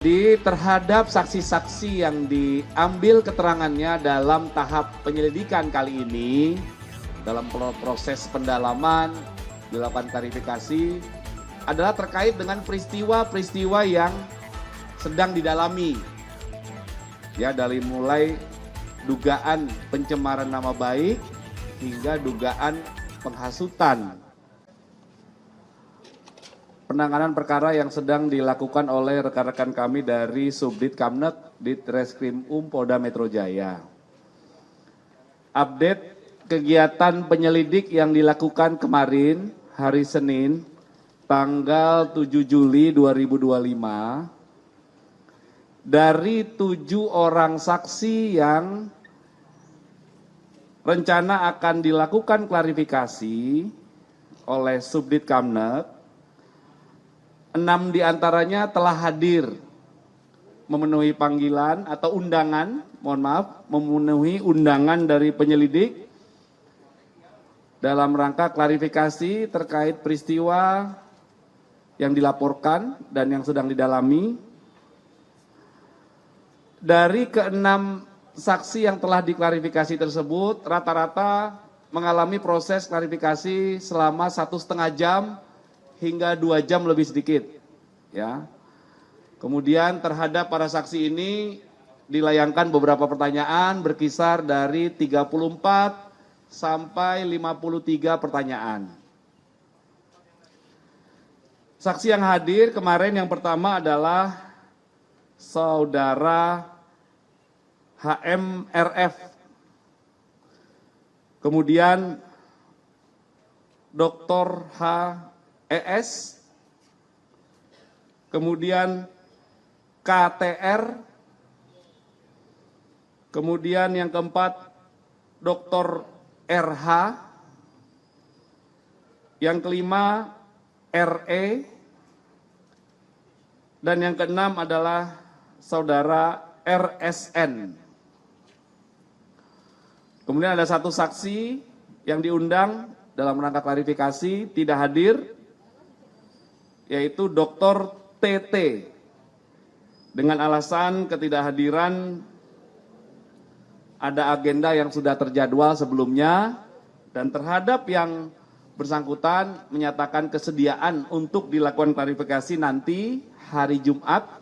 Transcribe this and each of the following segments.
Jadi terhadap saksi-saksi yang diambil keterangannya dalam tahap penyelidikan kali ini, dalam proses pendalaman, dilakukan klarifikasi, adalah terkait dengan peristiwa-peristiwa yang sedang didalami. Ya, dari mulai dugaan pencemaran nama baik hingga dugaan penghasutan. Penanganan perkara yang sedang dilakukan oleh rekan-rekan kami dari Subdit Kamnet Ditreskrim Polda Metro Jaya. Update kegiatan penyelidik yang dilakukan kemarin hari Senin tanggal 7 Juli 2025 dari 7 orang saksi yang rencana akan dilakukan klarifikasi oleh Subdit Kamnet. 6 diantaranya telah hadir memenuhi panggilan atau undangan, memenuhi undangan dari penyelidik dalam rangka klarifikasi terkait peristiwa yang dilaporkan dan yang sedang didalami. Dari ke-6 saksi yang telah diklarifikasi tersebut, rata-rata mengalami proses klarifikasi selama 1,5 jam hingga 2 jam lebih sedikit, ya. Kemudian terhadap para saksi ini dilayangkan beberapa pertanyaan berkisar dari 34 sampai 53 pertanyaan. Saksi yang hadir kemarin yang pertama adalah Saudara HMRF. Kemudian Dr. HES, kemudian KTR, kemudian yang keempat Dr. RH, yang kelima RE, dan yang keenam adalah Saudara RSN. Kemudian ada satu saksi yang diundang dalam rangka klarifikasi tidak hadir, yaitu Dr. TT, dengan alasan ketidakhadiran ada agenda yang sudah terjadwal sebelumnya, dan terhadap yang bersangkutan menyatakan kesediaan untuk dilakukan klarifikasi nanti hari Jumat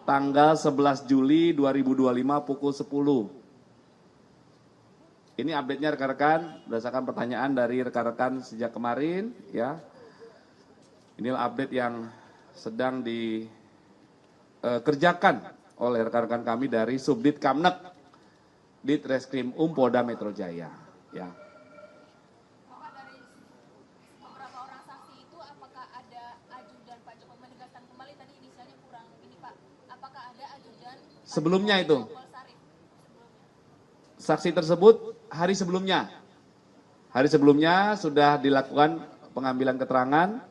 tanggal 11 Juli 2025 pukul 10. Ini update-nya rekan-rekan berdasarkan pertanyaan dari rekan-rekan sejak kemarin, ya. Inilah update yang sedang dikerjakan oleh rekan-rekan kami dari Subdit Kamnet Ditreskrim Polda Metro Jaya. Ya. Bapak, dari beberapa orang saksi itu apakah ada ajudan Pak Jokowi menegaskan kembali tadi inisialnya kurang ini Pak? Apakah ada ajudan Sebelumnya itu? Saksi tersebut hari sebelumnya sudah dilakukan pengambilan keterangan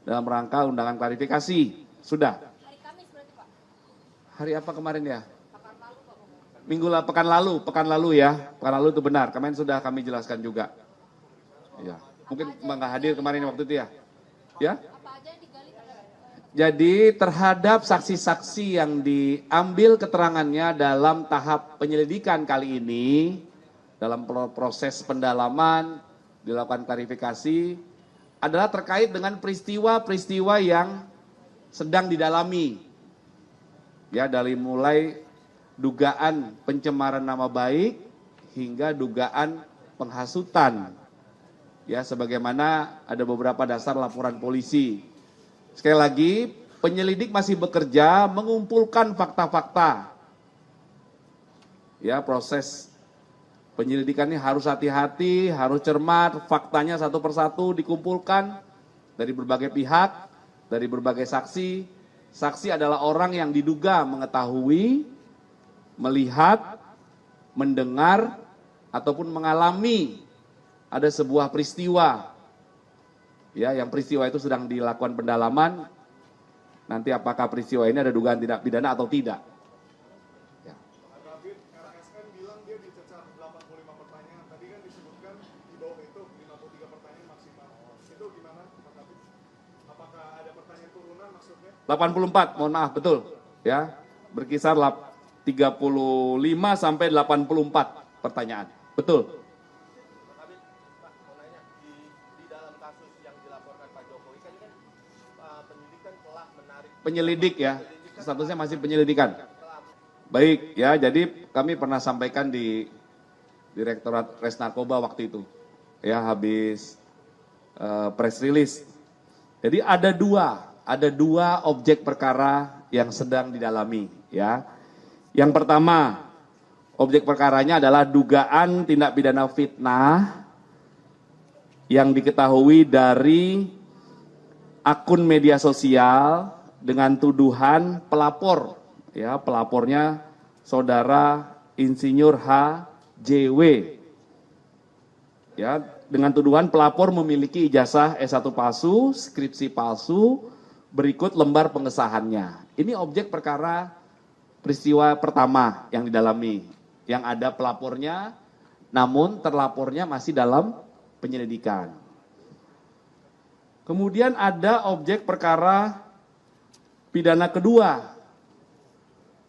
dalam rangka undangan klarifikasi. Sudah. Hari Kamis berarti Pak? Hari apa kemarin ya? Pekan lalu ya. Pekan lalu itu benar. Kemarin sudah kami jelaskan juga. Ya. Mungkin nggak hadir kemarin waktu itu ya. Ya. Apa aja yang digali terhadap? Jadi terhadap saksi-saksi yang diambil keterangannya dalam tahap penyelidikan kali ini, dalam proses pendalaman, dilakukan klarifikasi, adalah terkait dengan peristiwa-peristiwa yang sedang didalami. Ya, dari mulai dugaan pencemaran nama baik hingga dugaan penghasutan. Ya, sebagaimana ada beberapa dasar laporan polisi. Sekali lagi, penyelidik masih bekerja mengumpulkan fakta-fakta. Ya, proses penyelidikan ini harus hati-hati, harus cermat, faktanya satu persatu dikumpulkan dari berbagai pihak, dari berbagai saksi. Saksi adalah orang yang diduga mengetahui, melihat, mendengar, ataupun mengalami ada sebuah peristiwa. Ya, yang peristiwa itu sedang dilakukan pendalaman. Nanti apakah peristiwa ini ada dugaan tindak pidana atau tidak. Ya. RSN bilang dia dicecar 85 pertanyaan. Tadi kan disebutkan di bawah itu 53 pertanyaan maksimal. Itu gimana Pak Kabit? Apakah ada pertanyaan turunan maksudnya? 84, mohon maaf, betul. Ya, berkisar 35 sampai 84 pertanyaan. Betul. Tapi Pak mau nanya di dalam kasus yang dilaporkan Pak Jokowi kan penyidik kan telah menarik Penyelidik ya, statusnya masih penyelidikan. Baik ya, jadi kami pernah sampaikan di Direktorat Res Narkoba waktu itu, ya habis press release. Jadi ada dua objek perkara yang sedang didalami, ya. Yang pertama, objek perkaranya adalah dugaan tindak pidana fitnah yang diketahui dari akun media sosial dengan tuduhan pelapor, ya pelapornya saudara Insinyur HJW, ya dengan tuduhan pelapor memiliki ijazah S1 palsu, skripsi palsu, berikut lembar pengesahannya. Ini objek perkara peristiwa pertama yang didalami, yang ada pelapornya, namun terlapornya masih dalam penyelidikan. Kemudian ada objek perkara pidana kedua,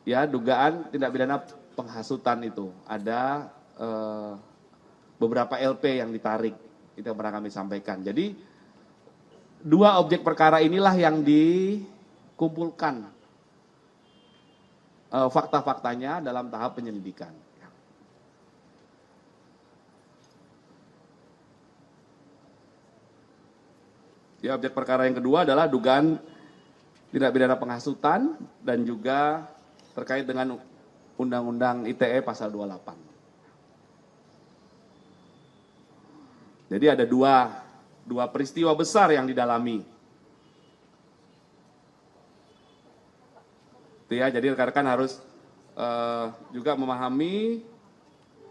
ya dugaan tindak pidana penghasutan itu. Ada beberapa LP yang ditarik, itu yang pernah kami sampaikan. Jadi dua objek perkara inilah yang dikumpulkan fakta-faktanya dalam tahap penyelidikan. Ya, objek perkara yang kedua adalah dugaan tindak pidana penghasutan dan juga terkait dengan Undang-Undang ITE pasal 28. Jadi ada dua peristiwa besar yang didalami. Itu ya, jadi rekan-rekan harus juga memahami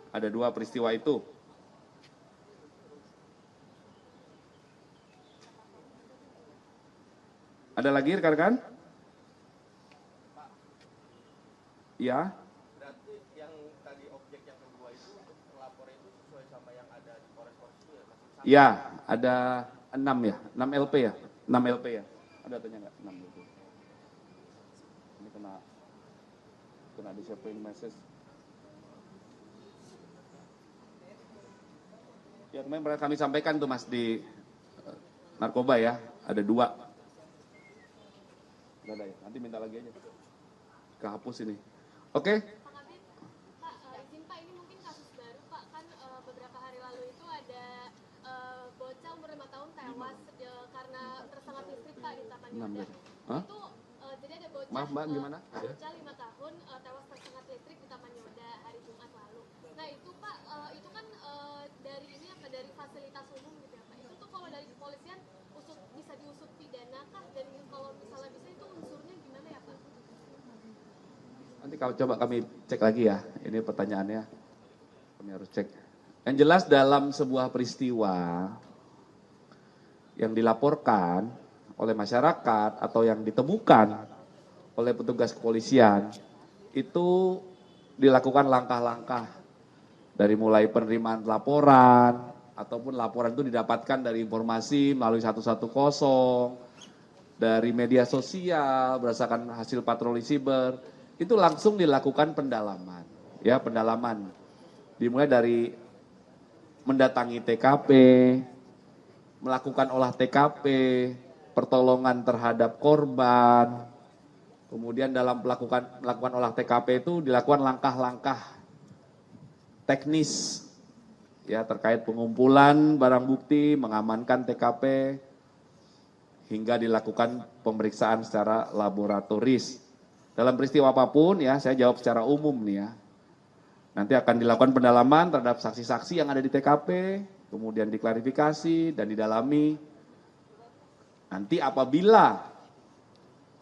ada dua peristiwa itu. Ada lagi rekan-rekan? Ya. Berarti yang tadi objek yang kedua itu pelapor itu sesuai sama yang ada di Polres itu ya masih sama? Ya, ada 6 ya, 6 LP ya, 6 LP ya. Ada tanya nggak? 6 LP. Ini kena disappearing message. Ya kemarin pernah kami sampaikan tuh Mas di narkoba ya, ada 2. Nggak ada ya, nanti minta lagi aja. Kehapus ini. Oke. Pak Kabit, Pak, izin Pak, ini mungkin kasus baru Pak, kan beberapa hari lalu itu ada bocah umur 5 tahun tewas karena tersengat listrik Pak di Taman Yoda. Hah? Itu jadi ada bocah, Maaf Mbak, gimana? bocah 5 tahun tewas tersengat listrik di Taman Yoda hari Jumat lalu. Nah itu Pak, itu kan dari ini apa, dari fasilitas umum gitu ya Pak. Itu tuh kalau dari kepolisian bisa diusut pidana kah? Dan kalau misalnya bisa itu unsurnya gimana ya Pak? Nanti kalau coba kami cek lagi ya, ini pertanyaannya. Kami harus cek. Yang jelas dalam sebuah peristiwa yang dilaporkan oleh masyarakat atau yang ditemukan oleh petugas kepolisian, itu dilakukan langkah-langkah dari mulai penerimaan laporan, ataupun laporan itu didapatkan dari informasi melalui 110, dari media sosial, berdasarkan hasil patroli siber, itu langsung dilakukan pendalaman. Ya, pendalaman. Dimulai dari mendatangi TKP, melakukan olah TKP, pertolongan terhadap korban. Kemudian dalam melakukan olah TKP itu dilakukan langkah-langkah teknis ya terkait pengumpulan barang bukti, mengamankan TKP hingga dilakukan pemeriksaan secara laboratoris. Dalam peristiwa apapun ya, saya jawab secara umum nih ya. Nanti akan dilakukan pendalaman terhadap saksi-saksi yang ada di TKP, kemudian diklarifikasi dan didalami. Nanti apabila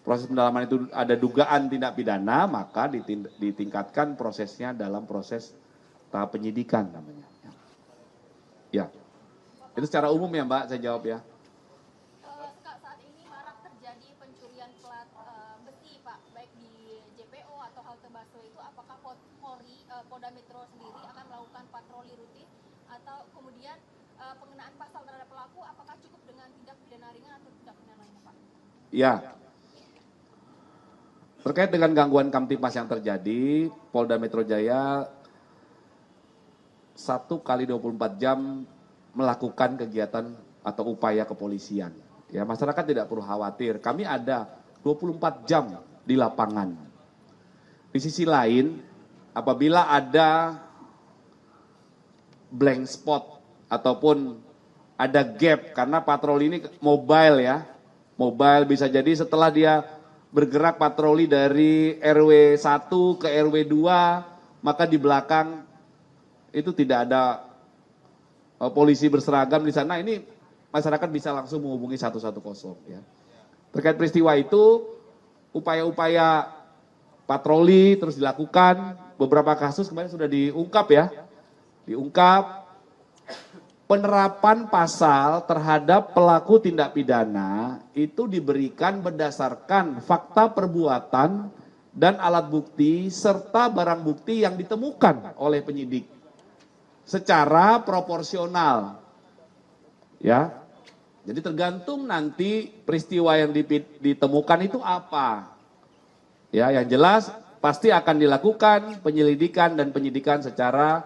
proses pendalaman itu ada dugaan tindak pidana, maka ditingkatkan prosesnya dalam proses tahap penyidikan namanya. Ya, itu secara umum ya Mbak, saya jawab ya. Saat ini marak terjadi pencurian plat besi Pak, baik di JPO atau halte busway itu, apakah Polri, Polda Metro sendiri akan melakukan patroli rutin atau kemudian pengenaan pasal terhadap pelaku apakah cukup dengan tindak pidana ringan atau tindak pidana lainnya Pak? Ya, Terkait dengan gangguan Kamtipmas yang terjadi, Polda Metro Jaya 1x24 jam melakukan kegiatan atau upaya kepolisian. Ya, masyarakat tidak perlu khawatir, kami ada 24 jam di lapangan. Di sisi lain, apabila ada blank spot ataupun ada gap, karena patroli ini mobile ya, mobile bisa jadi setelah dia bergerak patroli dari RW 1 ke RW 2, maka di belakang itu tidak ada polisi berseragam di sana, ini masyarakat bisa langsung menghubungi 110 ya. Terkait peristiwa itu, upaya-upaya patroli terus dilakukan, beberapa kasus kemarin sudah diungkap ya. Diungkap, penerapan pasal terhadap pelaku tindak pidana itu diberikan berdasarkan fakta perbuatan dan alat bukti serta barang bukti yang ditemukan oleh penyidik secara proporsional. Ya. Jadi tergantung nanti peristiwa yang ditemukan itu apa. Ya, yang jelas pasti akan dilakukan penyelidikan dan penyidikan secara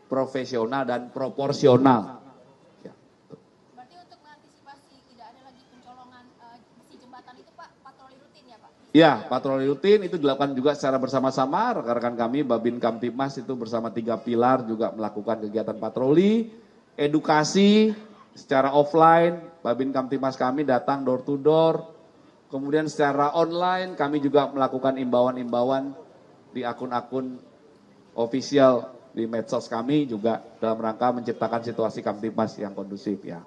profesional dan proporsional. Berarti untuk mengantisipasi tidak ada lagi pencolongan besi jembatan itu Pak, patroli rutin ya Pak? Ya, patroli rutin itu dilakukan juga secara bersama-sama. Rekan-rekan kami, Babin Kamtipmas itu bersama 3 pilar juga melakukan kegiatan patroli, edukasi secara offline, Babin Kamtipmas kami datang door to door. Kemudian secara online kami juga melakukan imbauan-imbauan di akun-akun official di medsos kami juga dalam rangka menciptakan situasi Kamtipmas yang kondusif ya.